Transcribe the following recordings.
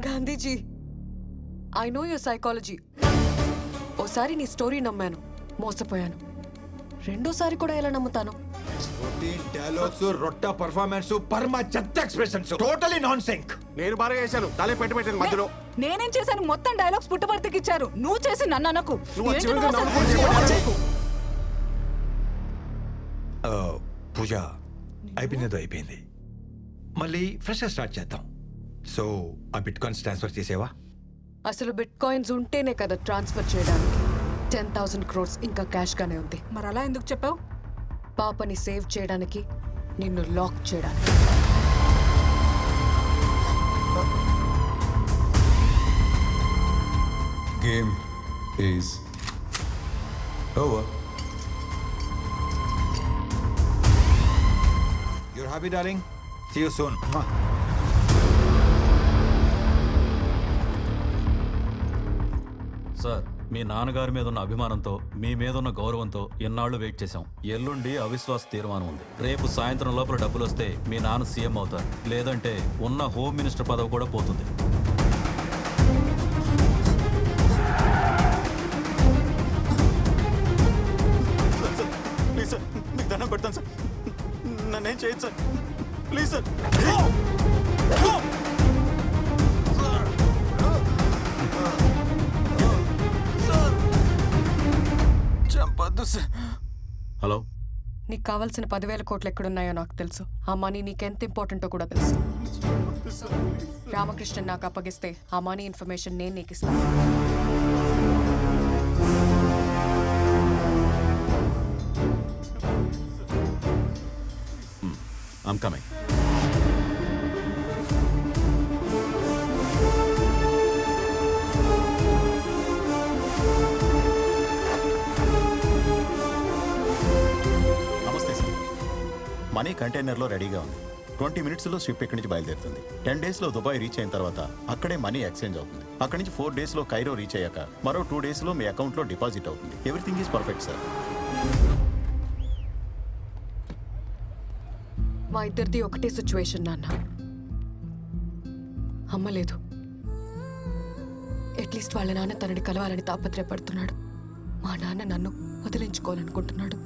Gandhiji, I know your psychology. ఓసారి నీ story నమ్మాను, మోసపోయాను. రెండోసారి కూడా ఎలా నమ్ముతాను? డైలాగ్స్, రొట్ట పర్ఫార్మెన్స్, పరమ చెత్త ఎక్స్ప్రెషన్స్, టోటలీ నాన్ సింక్. నేను బాగా చేశాను, తలే పెట్టాను మధ్యలో. నేనేం చేశాను? మొత్తం డైలాగ్స్ పుట్టపర్తికి ఇచ్చారు. నువ్వు చేసి నన్ను అనకు. పూజ అయిపోయింది, మళ్ళీ ఫ్రెష్ స్టార్ట్ చేద్దాం. సో ఆ బిట్ కాయిన్స్ ట్రాన్స్ఫర్ చేసేవా? అసలు బిట్ కాయిన్స్ ఉంటేనే కదా ట్రాన్స్ఫర్ చేయడానికి. 10,000 crores ఇంకా క్యాష్ గానే ఉంది. మరి అలా ఎందుకు చెప్పావు? పాపని సేవ్ చేయడానికి, నిన్ను లాక్ చేయడానికి. Game is over. You're happy, darling? See you soon. Sir, మీ నాన్నగారి మీద ఉన్న అభిమానంతో, మీ మీద ఉన్న గౌరవంతో ఎన్నాళ్ళు వెయిట్ చేశాం. ఎల్లుండి అవిశ్వాస తీర్మానం ఉంది. రేపు సాయంత్రం లోపల డబ్బులు వస్తే మీ నాన్న సీఎం అవుతారు, లేదంటే ఉన్న హోమ్ మినిస్టర్ పదవి కూడా పోతుంది. ప్లీజ్ సార్, మీకు దండం పెడతాను సార్, నన్నేం చేయదు సార్, ప్లీజ్ సార్. హలో, నీకు కావాల్సిన 10,000 కోట్లు ఎక్కడున్నాయో నాకు తెలుసు. ఆ మనీ నీకెంత ఇంపార్టెంటో కూడా తెలుసు. రామకృష్ణన్ నాకు అప్పగిస్తే ఆ మనీ ఇన్ఫర్మేషన్ నేను నీకు ఇస్తాను. I'm coming. నమస్తే సార్. మనీ కంటైనర్లో రెడీగా ఉంది. 20 minutesలో షిప్ ఇక్కడి నుంచి బయలుదేరుతుంది. 10 daysలో దుబాయ్ రీచ్ అయిన తర్వాత అక్కడే మనీ ఎక్స్చేంజ్ అవుతుంది. అక్కడి నుంచి 4 daysలో కైరో రీచ్ అయ్యాక మరో 2 daysలో మీ అకౌంట్లో డిపాజిట్ అవుతుంది. Everything is perfect sir. మా ఇద్దరిది ఒకటే సిచ్యువేషన్ నాన్న. అమ్మ లేదు. అట్లీస్ట్ వాళ్ళ నాన్న తనని కలవాలని తాపత్రయపడుతున్నాడు. మా నాన్న నన్ను వదిలించుకోవాలనుకుంటున్నాడు.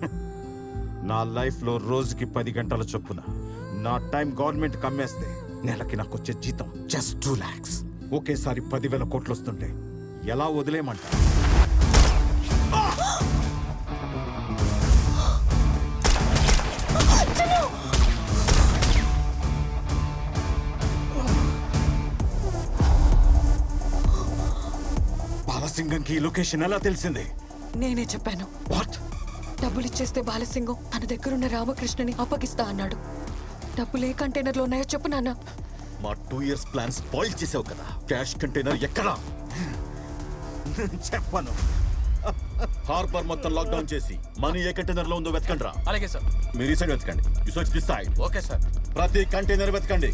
నా లైఫ్లో రోజుకి 10 గంటల చొప్పున నా టైం గవర్నమెంట్ కమ్మేస్తే నెలకి నాకు వచ్చే జీతం జస్ట్ 2 lakhs. ఒకేసారి 10,000 కోట్లు వస్తుంటే ఎలా వదిలేయమంటా? బాలసింగంకి ఈ లొకేషన్ ఎలా తెలిసింది? నేనే చెప్పాను. వాట్? డబ్బులు ఇచ్చేస్తే బాలసింగం తన దగ్గరున్న రామకృష్ణని అప్పగిస్తా అన్నాడు. డబ్బులు ఏ కంటైనర్లో ఉన్నాయో చెప్పు నాన్న. మా 2 years ప్లాన్ స్పాయిల్ చేసావు కదా. క్యాష్ కంటైనర్ ఎక్కడా? చెప్పను. హార్బర్ మొత్తం లాక్డౌన్ చేసి మనీ ఏ కంటైనర్ లో ఉందో వెతకండి రా. అలాగే సార్. మీరు ఈ సైడ్ వెతకండి. You search this side. Okay sir. ప్రతి కంటైనర్ వెతకండి.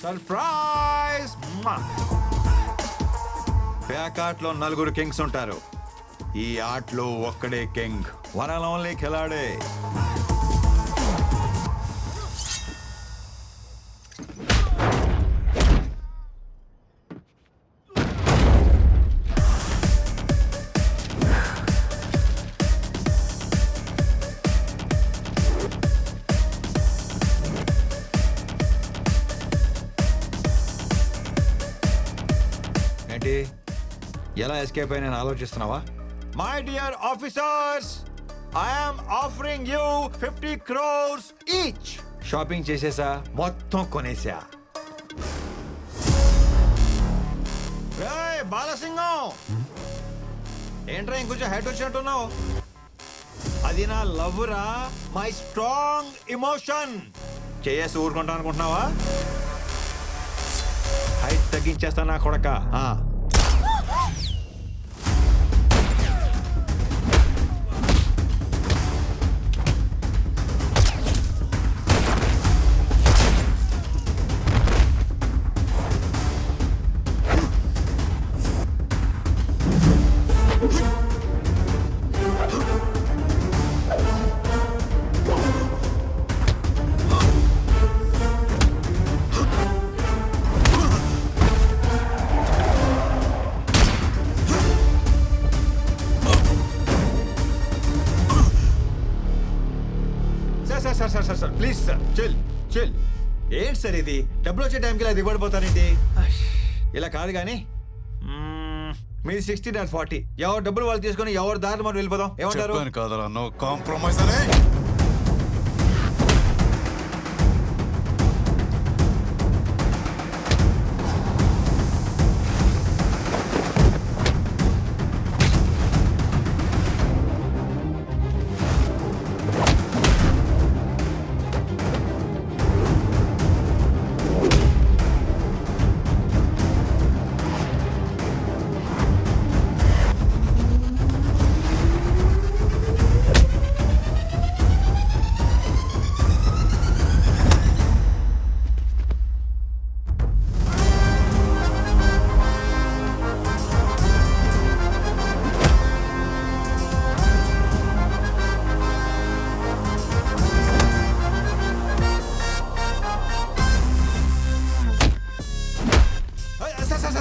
సర్ప్రైజ్! ప్యాక్ ఆటలో 4 కింగ్స్ ఉంటారు. ఈ ఆటలో ఒక్కడే కింగ్, వన్ అండ్ ఓన్లీ ఖిలాడే. ఎలా ఎస్కేప్ అయి నేను ఆలోచిస్తున్నావా? My dear officers, I'm offering you 50 crores each. Shopping చేసేసా, మొత్తం కొనేసా. బాలసింగం, ఏంట్రా ఇంకొంచెం హెడ్ వచ్చినట్టున్నావు? అది నా లవ్ రా, మై స్ట్రాంగ్ ఎమోషన్. చేసి ఊరుకుంటా అనుకుంటున్నావా? హైట్ తగ్గించేస్తా నా కొడక. Sir please sir chill chill. ఏంటి సార్ ఇది? డబ్బులు వచ్చే టైంకి ఇలా దిగబడిపోతారేంటి? ఇలా కాదు కానీ మీది 60 నాది 40. ఎవరు డబ్బులు వాళ్ళు తీసుకొని ఎవరు దారి మనం వెళ్ళిపోదాం. ఏమంటారు? చెప్పాను కాదరా నో కాంప్రమైజ్ అనే.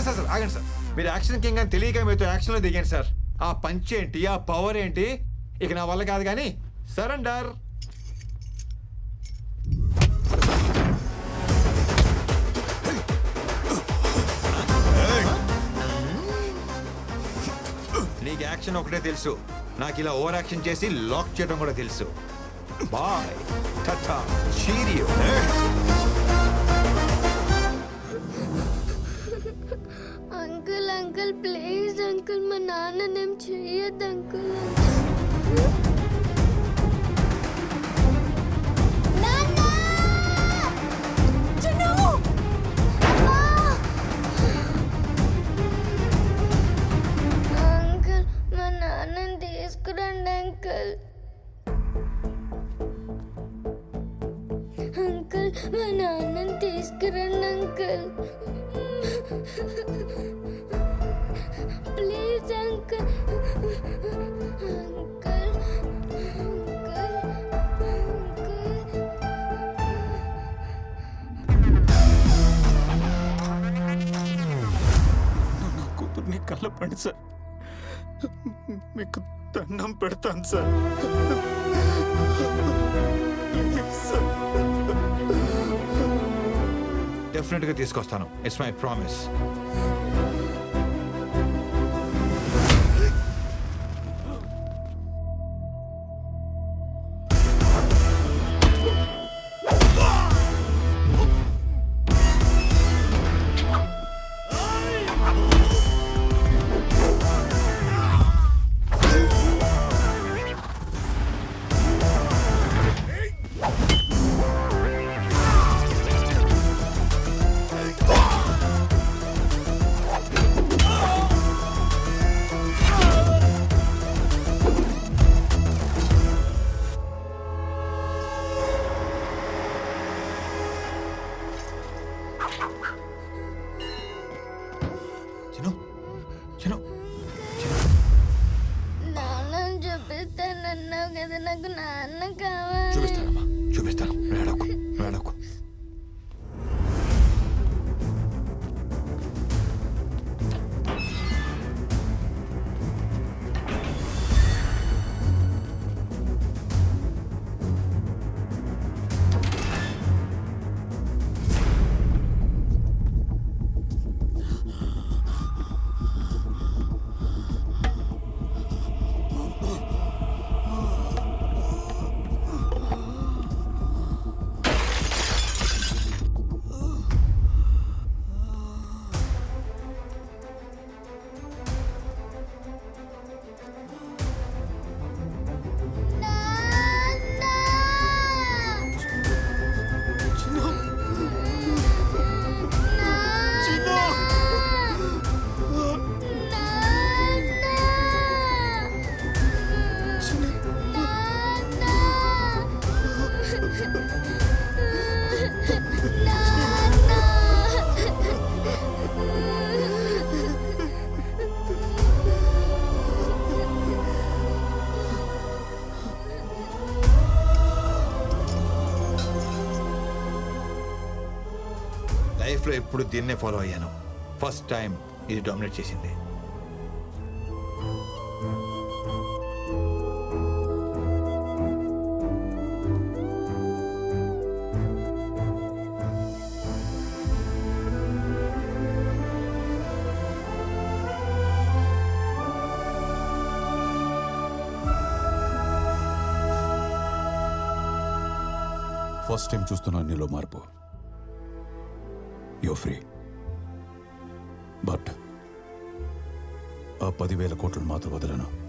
సార్ ఆగండి సార్. మీరు యాక్షన్ కింగ్ అని తెలియక మీతో యాక్షన్లో దిగాను సార్. ఆ పంచ్ ఏంటి, ఆ పవర్ ఏంటి, ఇక నా వల్ల కాదు కానీ సరెండర్. నీకు యాక్షన్ ఒకటే తెలుసు, నాకు ఇలా ఓవర్ యాక్షన్ చేసి లాక్ చేయడం కూడా తెలుసు. Bye tata cheerio. Uncle uncle please uncle మా నాన్ననేం చెయ్యొద్దు అంకుల్. అంకుల్ మా నాన్నని తీసుకురండి అంకుల్. అంకుల్ మా నాన్నని తీసుకురండి అంకుల్. Please uncle. అంకుల్ నా కూతుర్ని కలపండి సార్, మీకు దండం పెడతాను సార్. డెఫినెట్ గా తీసుకొస్తాను. It's my promise. నాన్నని చూపిస్తానన్నావు కదా, నాకు నాన్న కావాలి. చూపిస్తానమ్మా, చూపిస్తాను. వేడకు వేడకు. లైఫ్లో ఎప్పుడు దీన్నే ఫాలో అయ్యాను. ఫస్ట్ టైం ఇది డామినేట్ చేసింది. ఫస్ట్ టైం చూస్తున్నాను నీలో మార్పు. యో ఫ్రీ. బట్ ఆ 10,000 కోట్లు మాత్రం వదలను.